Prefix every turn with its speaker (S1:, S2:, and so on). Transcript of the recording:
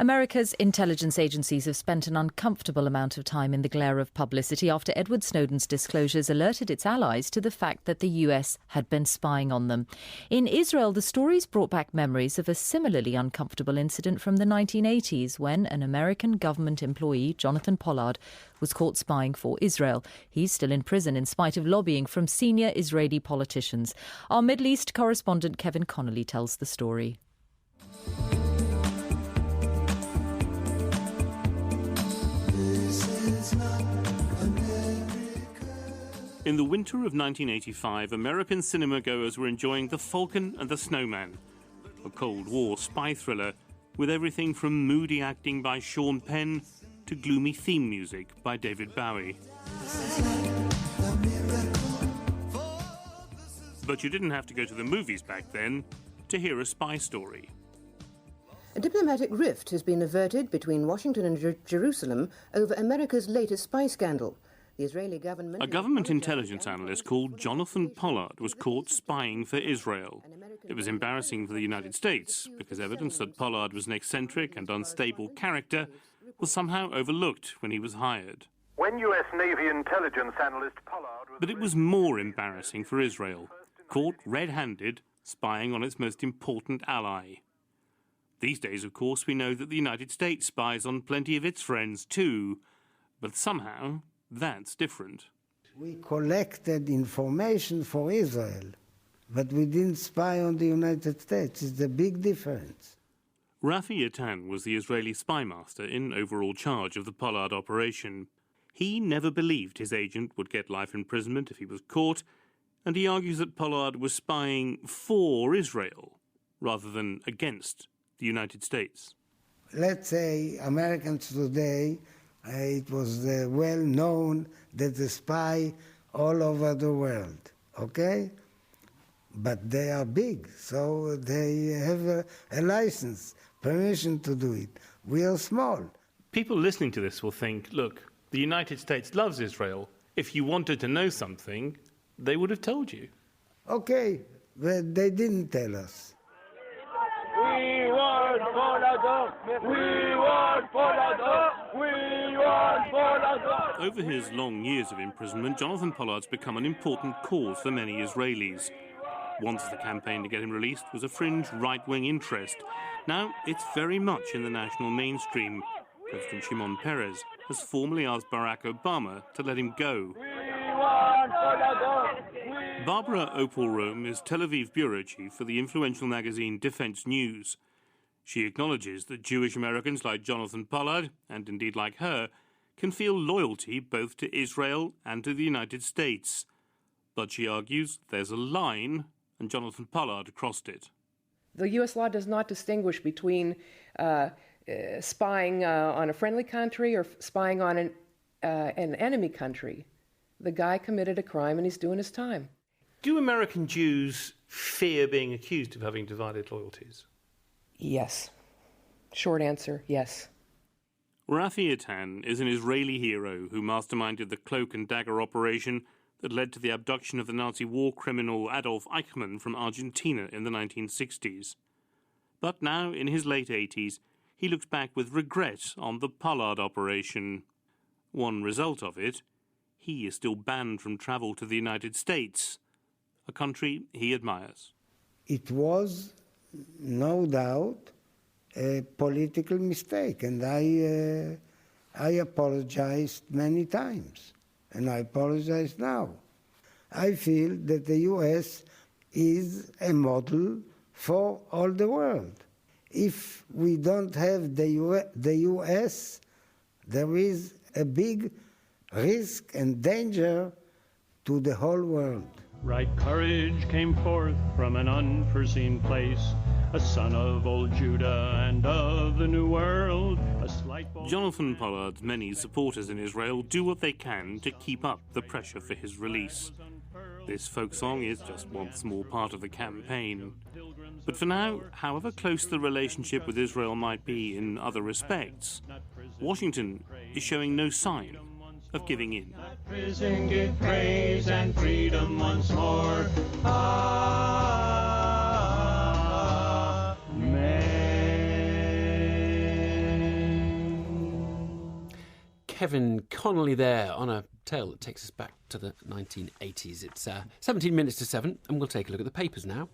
S1: America's intelligence agencies have spent an uncomfortable amount of time in the glare of publicity after Edward Snowden's disclosures alerted its allies to the fact that the US had been spying on them. In Israel, the stories brought back memories of a similarly uncomfortable incident from the 1980s when an American government employee, Jonathan Pollard, was caught spying for Israel. He's still in prison in spite of lobbying from senior Israeli politicians. Our Middle East correspondent Kevin Connolly tells the story.
S2: In the winter of 1985, American cinema-goers were enjoying The Falcon and the Snowman, a Cold War spy thriller with everything from moody acting by Sean Penn to gloomy theme music by David Bowie. But you didn't have to go to the movies back then to hear a spy story.
S3: A diplomatic rift has been averted between Washington and Jerusalem over America's latest spy scandal. The Israeli government...
S2: A government intelligence analyst called Jonathan Pollard was caught spying for Israel. It was embarrassing for the United States because evidence that Pollard was an eccentric and unstable character was somehow overlooked when he was hired.
S4: When U.S. Navy intelligence analyst Pollard...
S2: But it was more embarrassing for Israel, caught red-handed spying on its most important ally. These days, of course, we know that the United States spies on plenty of its friends too, but somehow that's different.
S5: We collected information for Israel, but we didn't spy on the United States. It's a big difference.
S2: Rafi Yatan was the Israeli spy master in overall charge of the Pollard operation. He never believed his agent would get life imprisonment if he was caught, and he argues that Pollard was spying for Israel rather than against the United States.
S5: Let's say Americans today, it was well known that they spy all over the world, okay? But they are big, so they have a license, permission to do it. We are small.
S2: People listening to this will think, look, the United States loves Israel. If you wanted to know something, they would have told you.
S5: Okay, but they didn't tell us.
S6: We want Pollard! We want Pollard! We want Pollard!
S2: Over his long years of imprisonment, Jonathan Pollard's become an important cause for many Israelis. Once the campaign to get him released was a fringe right-wing interest. Now it's very much in the national mainstream. President Shimon Peres has formally asked Barack Obama to let him go. Barbara Opall-Rome is Tel Aviv bureau chief for the influential magazine Defense News. She acknowledges that Jewish Americans like Jonathan Pollard, and indeed like her, can feel loyalty both to Israel and to the United States. But she argues there's a line, and Jonathan Pollard crossed it.
S7: The U.S. law does not distinguish between spying on a friendly country or spying on an enemy country. The guy committed a crime and he's doing his time.
S2: Do American Jews fear being accused of having divided loyalties?
S7: Yes. Short answer, yes.
S2: Rafi Yatan is an Israeli hero who masterminded the cloak and dagger operation that led to the abduction of the Nazi war criminal Adolf Eichmann from Argentina in the 1960s. But now, in his late 80s, he looks back with regret on the Pollard operation. One result of it, he is still banned from travel to the United States, a country he admires.
S5: It was, no doubt, a political mistake, and I apologized many times, and I apologize now. I feel that the U.S. is a model for all the world. If we don't have the U.S., there is a big risk and danger to the whole world.
S8: Right courage came forth from an unforeseen place, a son of old Judah and of the New World.
S2: Jonathan Pollard's many supporters in Israel do what they can to keep up the pressure for his release. This folk song is just one small part of the campaign. But for now, however close the relationship with Israel might be in other respects, Washington is showing no sign of giving in.
S6: Prison give praise and freedom once more. Amen.
S9: Kevin Connolly there on a tale that takes us back to the 1980s. It's 17 minutes to 7, and we'll take a look at the papers now.